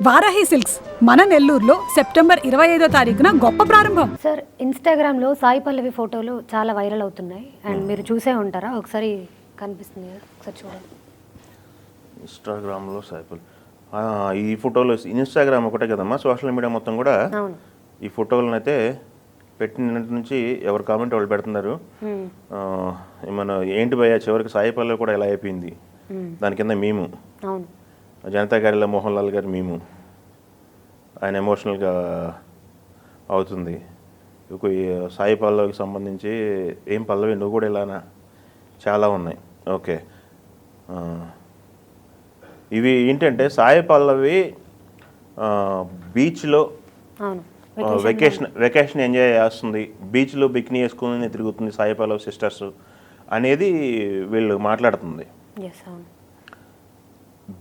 Varahi silks మన నెల్లూరులో September 25వ తారీఖున గొప్ప ప్రారంభం. సార్, ఇన్స్టాగ్రామ్లో సాయి పల్లవి ఫోటోలు చాలా వైరల్ అవుతున్నాయి అండ్ మీరు చూసే ఉంటారా? ఒకసారి కనిపిస్తుంది కదా, ఒకసారి చూడండి. ఇన్స్టాగ్రామ్లో సాయి పల్లవి ఈ ఫోటోలు ఇన్స్టాగ్రామ్ ఒకటే కదమ్మా, సోషల్ మీడియా మొత్తం కూడా ఈ ఫోటోలను అయితే పెట్టిన నుంచి ఎవరు కామెంట్ వాళ్ళు పెడుతున్నారు. మన ఏంటి భయ్యా చివరికి సాయి పల్లవి కూడా ఎలా అయిపోయింది, దాని కింద మేము జనతా గారిలో మోహన్ లాల్ గారు మేము ఆయన ఎమోషనల్గా అవుతుంది. ఈ సాయి పల్లవికి సంబంధించి ఏం పల్లవి నువ్వు కూడా ఇలానా చాలా ఉన్నాయి. ఓకే, ఇవి ఏంటంటే సాయి పల్లవి బీచ్లో వెకేషన్ ఎంజాయ్ చేస్తుంది, బీచ్లో బికినీ వేసుకుని తిరుగుతుంది సాయి పల్లవి సిస్టర్స్ అనేది వీళ్ళు మాట్లాడుతుంది.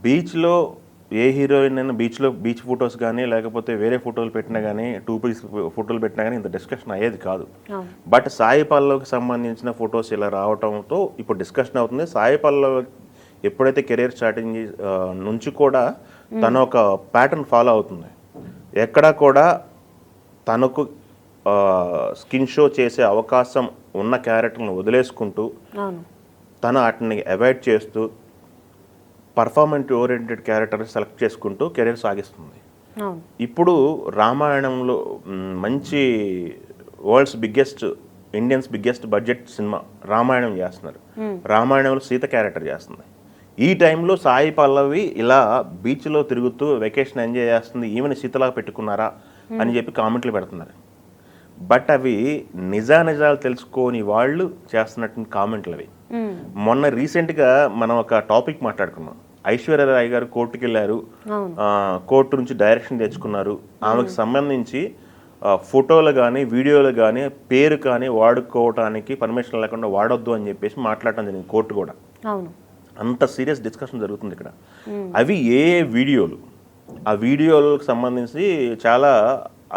బీచ్లో ఏ హీరోయిన్ అయినా బీచ్ ఫొటోస్ కానీ లేకపోతే వేరే ఫోటోలు పెట్టినా కానీ 2 పీస్ ఫోటోలు పెట్టినా కానీ ఇంత డిస్కషన్ అయ్యేది కాదు. బట్ సాయి పల్లవికి సంబంధించిన ఫొటోస్ ఇలా రావడంతో ఇప్పుడు డిస్కషన్ అవుతుంది. సాయి పల్లవి ఎప్పుడైతే కెరీర్ స్టార్టింగ్ నుంచి కూడా తను ఒక ప్యాటర్న్ ఫాలో అవుతుంది. ఎక్కడా కూడా తనకు స్కిన్ షో చేసే అవకాశం ఉన్న క్యారెక్టర్లను వదిలేసుకుంటూ తను వాటిని అవాయిడ్ చేస్తూ పర్ఫార్మెన్స్ ఓరియంటెడ్ క్యారెక్టర్ సెలెక్ట్ చేసుకుంటూ కెరీర్ సాగిస్తుంది. ఇప్పుడు రామాయణంలో మంచి Indians biggest budget cinema Ramayanam చేస్తున్నారు. రామాయణంలో సీత క్యారెక్టర్ చేస్తుంది. ఈ టైంలో సాయి పల్లవి ఇలా బీచ్లో తిరుగుతూ వెకేషన్ ఎంజాయ్ చేస్తుంది, ఈమెను సీతలా పెట్టుకున్నారా అని చెప్పి కామెంట్లు పెడుతున్నారు. బట్ అవి నిజాలు తెలుసుకోని వాళ్ళు చేస్తున్నటువంటి కామెంట్లు అవి. మొన్న రీసెంట్గా మనం ఒక టాపిక్ మాట్లాడుకున్నాం. ఐశ్వర్యరాయ్ గారు కోర్టుకి వెళ్ళారు, కోర్టు నుంచి డైరెక్షన్ తెచ్చుకున్నారు. ఆమెకు సంబంధించి ఫోటోలు కానీ వీడియోలు కానీ పేరు కానీ వాడుకోవటానికి పర్మిషన్ లేకుండా వాడొద్దు అని చెప్పేసి మాట్లాడటం జరిగింది కోర్టు కూడా. అంత సీరియస్ డిస్కషన్ జరుగుతుంది ఇక్కడ. అవి ఏ వీడియోలు, ఆ వీడియోలకు సంబంధించి చాలా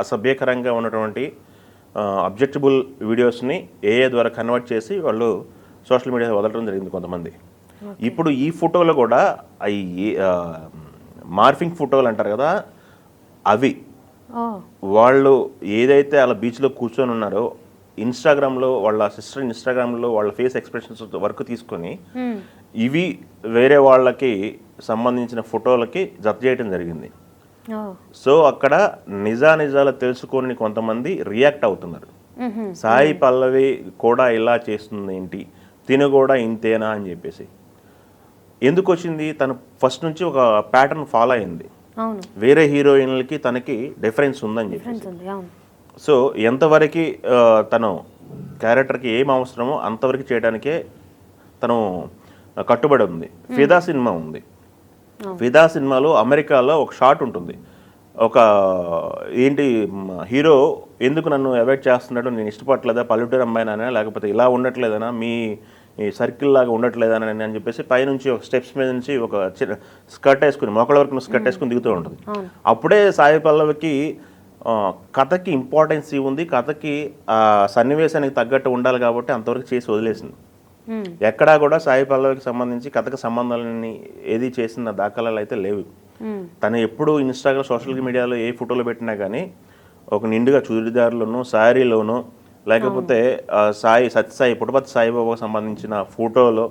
అసభ్యకరంగా ఉన్నటువంటి అబ్జెక్టబుల్ వీడియోస్ని ఏఏ ద్వారా కన్వర్ట్ చేసి వాళ్ళు సోషల్ మీడియా వదలడం జరిగింది కొంతమంది. ఇప్పుడు ఈ ఫోటోలు కూడా మార్ఫింగ్ ఫోటోలు అంటారు కదా, అవి వాళ్ళు ఏదైతే అలా బీచ్లో కూర్చొని ఉన్నారో ఇన్స్టాగ్రామ్లో వాళ్ళ సిస్టర్ ఇన్స్టాగ్రామ్లో వాళ్ళ ఫేస్ ఎక్స్ప్రెషన్స్ వరకు తీసుకొని ఇవి వేరే వాళ్ళకి సంబంధించిన ఫోటోలకి జత చేయడం జరిగింది. సో అక్కడ నిజాలు తెలుసుకొని కొంతమంది రియాక్ట్ అవుతున్నారు. సాయి పల్లవి కూడా ఇలా చేస్తుంది ఏంటి, తిను కూడా ఇంతేనా అని చెప్పేసి. ఎందుకు వచ్చింది, తను ఫస్ట్ నుంచి ఒక ప్యాటర్న్ ఫాలో అయింది. వేరే హీరోయిన్లకి తనకి డిఫరెన్స్ ఉందని చెప్పేసి. సో ఎంతవరకు తను క్యారెక్టర్కి ఏం అవసరమో అంతవరకు చేయడానికే తను కట్టుబడి ఉంది. ఫిదా సినిమా ఉంది. ఫిదా సినిమాలో అమెరికాలో ఒక షాట్ ఉంటుంది. ఒక ఏంటి హీరో ఎందుకు నన్ను అవాయిడ్ చేస్తున్నాడు, నేను ఇష్టపడలేదా, పల్లెటూరు అమ్మాయినా లేకపోతే ఇలా ఉండట్లేదనా, మీ సర్కిల్ లాగా ఉండట్లేదని అని చెప్పేసి పైనుంచి ఒక స్టెప్స్ మీద నుంచి ఒక స్కర్ట్ వేసుకుని మొక్కల వరకు స్కర్ట్ వేసుకుని దిగుతూ ఉంటుంది. అప్పుడే సాయి పల్లవికి కథకి ఇంపార్టెన్స్ ఉంది, కథకి సన్నివేశానికి తగ్గట్టు ఉండాలి కాబట్టి అంతవరకు చేసి వదిలేసింది. ఎక్కడా కూడా సాయి పల్లవికి సంబంధించి కథకు సంబంధాలని ఏది చేసిన దాఖలాలు అయితే లేవు. తను ఎప్పుడు ఇన్స్టాగ్రామ్ సోషల్ మీడియాలో ఏ ఫోటోలు పెట్టినా కానీ ఒక నిండుగా చుడిదార్లోనూ శారీలోనూ లేకపోతే సత్యసాయి పుట్టపర్తి సాయిబాబాకు సంబంధించిన ఫోటోలో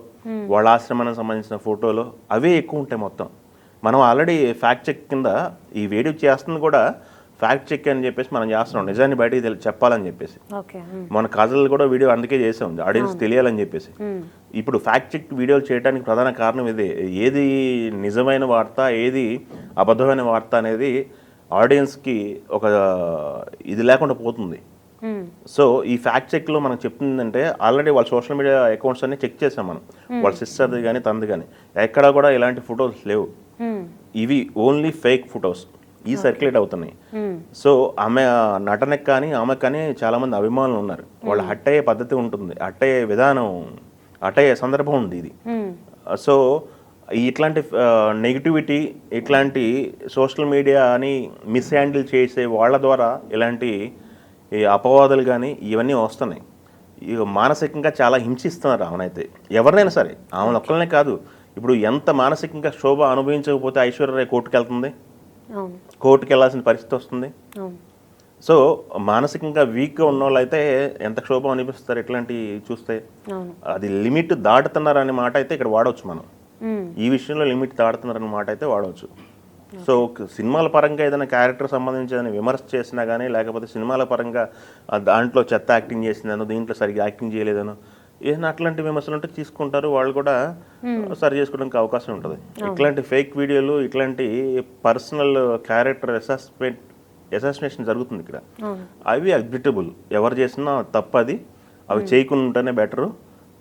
వాళ్ళ ఆశ్రమానికి సంబంధించిన ఫోటోలో అవే ఎక్కువ ఉంటాయి మొత్తం. మనం ఆల్రెడీ ఫ్యాక్ట్ చెక్ కింద ఈ వీడియో చేస్తుంది కూడా ఫ్యాక్ట్ చెక్ అని చెప్పేసి మనం చేస్తున్నాం, నిజాన్ని బయటికి చెప్పాలని చెప్పేసి. మన కాజల్ కూడా వీడియో అందుకే చేసాం, ఆడియన్స్ తెలియాలని చెప్పేసి. ఇప్పుడు ఫ్యాక్ట్ చెక్ వీడియోలు చేయడానికి ప్రధాన కారణం ఇదే. ఏది నిజమైన వార్త, ఏది అబద్ధమైన వార్త అనేది ఆడియన్స్కి ఒక ఇది లేకుండా పోతుంది. సో ఈ ఫ్యాక్ట్ చెక్లో మనకు చెప్తుందంటే ఆల్రెడీ వాళ్ళ సోషల్ మీడియా అకౌంట్స్ అన్ని చెక్ చేసాం మనం, వాళ్ళ సిస్టర్ది కానీ తంది కానీ ఎక్కడా కూడా ఇలాంటి ఫొటోస్ లేవు. ఇవి ఓన్లీ ఫేక్ ఫొటోస్ ఈ సర్క్యులేట్ అవుతున్నాయి. సో ఆమె నటనకి కానీ ఆమెకు కానీ చాలా మంది అభిమానులు ఉన్నారు. వాళ్ళు హట్ అయ్యే పద్ధతి ఉంటుంది, హట్ అయ్యే విధానం, హట్ అయ్యే సందర్భం ఉంది ఇది. సో ఇట్లాంటి నెగిటివిటీ, ఇట్లాంటి సోషల్ మీడియా అని మిస్హ్యాండిల్ చేసే వాళ్ళ ద్వారా ఇలాంటి ఈ అపవాదాలు కానీ ఇవన్నీ వస్తున్నాయి. ఇక మానసికంగా చాలా హింసిస్తున్నారు ఆమెనైతే, ఎవరినైనా సరే. ఆమెను ఒక్కరినే కాదు, ఇప్పుడు ఎంత మానసికంగా శోభ అనుభవించకపోతే ఐశ్వర్యరాయ్ కోర్టుకు వెళ్తుంది, అవును కోర్టుకి వెళ్ళాల్సిన పరిస్థితి వస్తుంది. అవును సో మానసికంగా వీక్గా ఉన్న వాళ్ళు అయితే ఎంత క్షోభం అనిపిస్తారు ఇట్లాంటివి చూస్తే. అవును అది లిమిట్ దాటుతున్నారు అనే మాట అయితే ఇక్కడ వాడవచ్చు మనం. మ్మ్. ఈ విషయంలో లిమిట్ దాటుతున్నారు అనే మాట అయితే వాడవచ్చు. సో సినిమాల పరంగా ఏదైనా క్యారెక్టర్ సంబంధించి ఏదైనా విమర్శ చేసినా కానీ, లేకపోతే సినిమాల పరంగా దాంట్లో చెత్త యాక్టింగ్ చేసిందనో, దీంట్లో సరిగ్గా యాక్టింగ్ చేయలేదనో, ఏదైనా అట్లాంటి విమర్శలు ఉంటే తీసుకుంటారు, వాళ్ళు కూడా సరి చేసుకోవడానికి అవకాశం ఉంటుంది. ఇట్లాంటి ఫేక్ వీడియోలు, ఇట్లాంటి పర్సనల్ క్యారెక్టర్ అసాసినేషన్ జరుగుతుంది ఇక్కడ. అవి అడ్మిటబుల్, ఎవరు చేసినా తప్పది, అవి చేయకుండా ఉంటేనే బెటరు.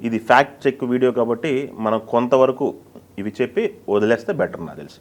ఇది ఫ్యాక్ట్ చెక్ వీడియో కాబట్టి మనం కొంతవరకు ఇవి చెప్పి వదిలేస్తే బెటర్ నాకు తెలిసి.